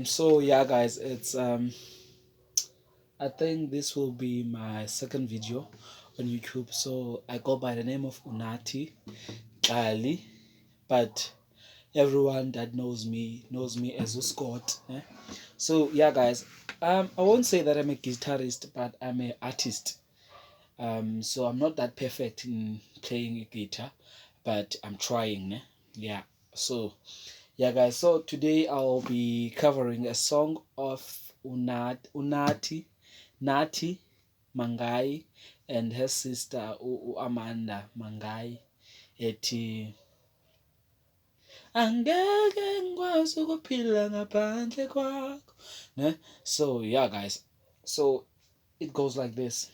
So yeah, guys, it's I think this will be my second video on YouTube. So I go by the name of Nathi Kali, but everyone that knows me as Scott. So yeah, guys, I won't say that I'm a guitarist, but I'm an artist. So I'm not that perfect in playing a guitar, but I'm trying. Yeah. So yeah, guys. So today I'll be covering a song of Nathi Mangai and her sister Amanda Mangai. Ethi angeke ngikwazi ukuphila ngaphandle kwakho. Ne? So yeah, guys. So it goes like this.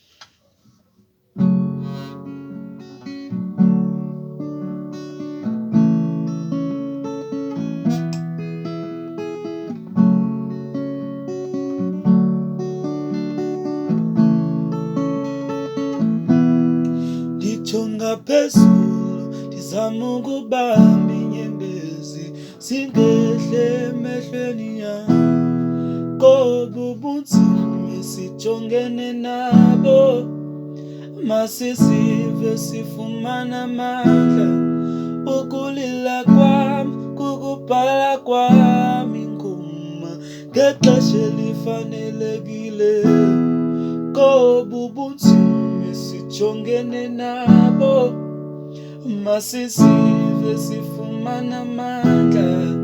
Ndijonga phezulu ndizama ukubamba inyembezi singehle emehlweni yam kobu bunzima sijongene nabo masisive sifumana amandla ukulila kwam kukubhala kwam ingoma ngexesha elifanelekile kobu bunzima sijongene nabo masisive sifumana amandla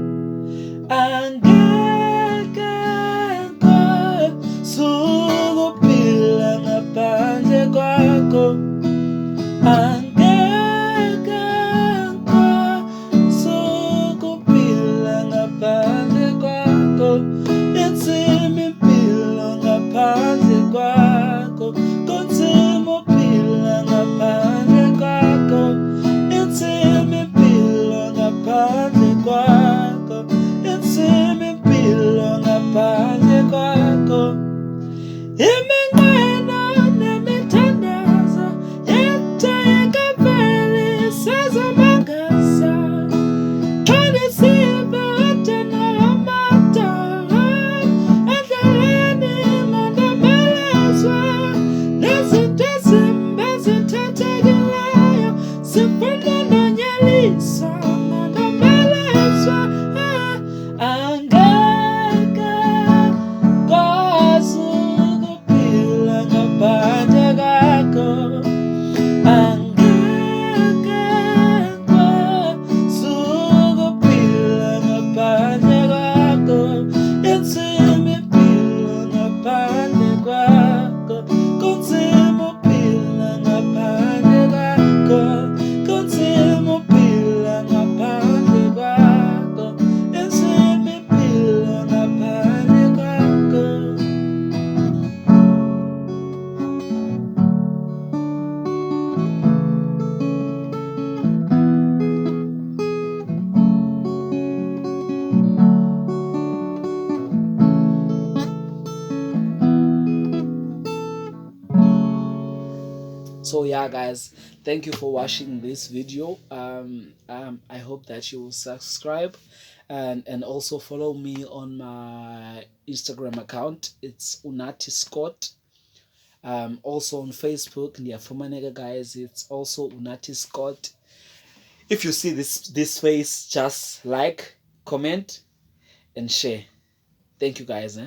angeke sukuphila ngaphandle kwakho angeke sukuphila ngaphandle kwakho inzima impilo ngaphandle kwakho kunzima uphila ngaphandle kwakho inzima impilo ngaphandle kwakho inzima impilo ngaphandle kwakho iminqweno nemithandazo yetha ikaveli sezamangasa xa ndisiva adenalamadala endleleni mandamelezwa nezinto ezimbi ezithethekileyo zifuna ndonyelisa mandamelezwa angeke kwazi ukuphila ngaphandle kwakho angeke kwazi ukuphila ngaphandle kwakho inzima impilo ngaphandle kwakho kunzima uphila ngaphandle kwakho kunzima uphila ngaphandle kwakho inzima impilo ngaphandle kwakho. So yeah, guys, thank you for watching this video. I hope that you will subscribe and also follow me on my Instagram account. It's Unati Scott. Also on Facebook, yeah, for my nigga guys, it's also Unati Scott. If you see this face, just like, comment, and share. Thank you, guys.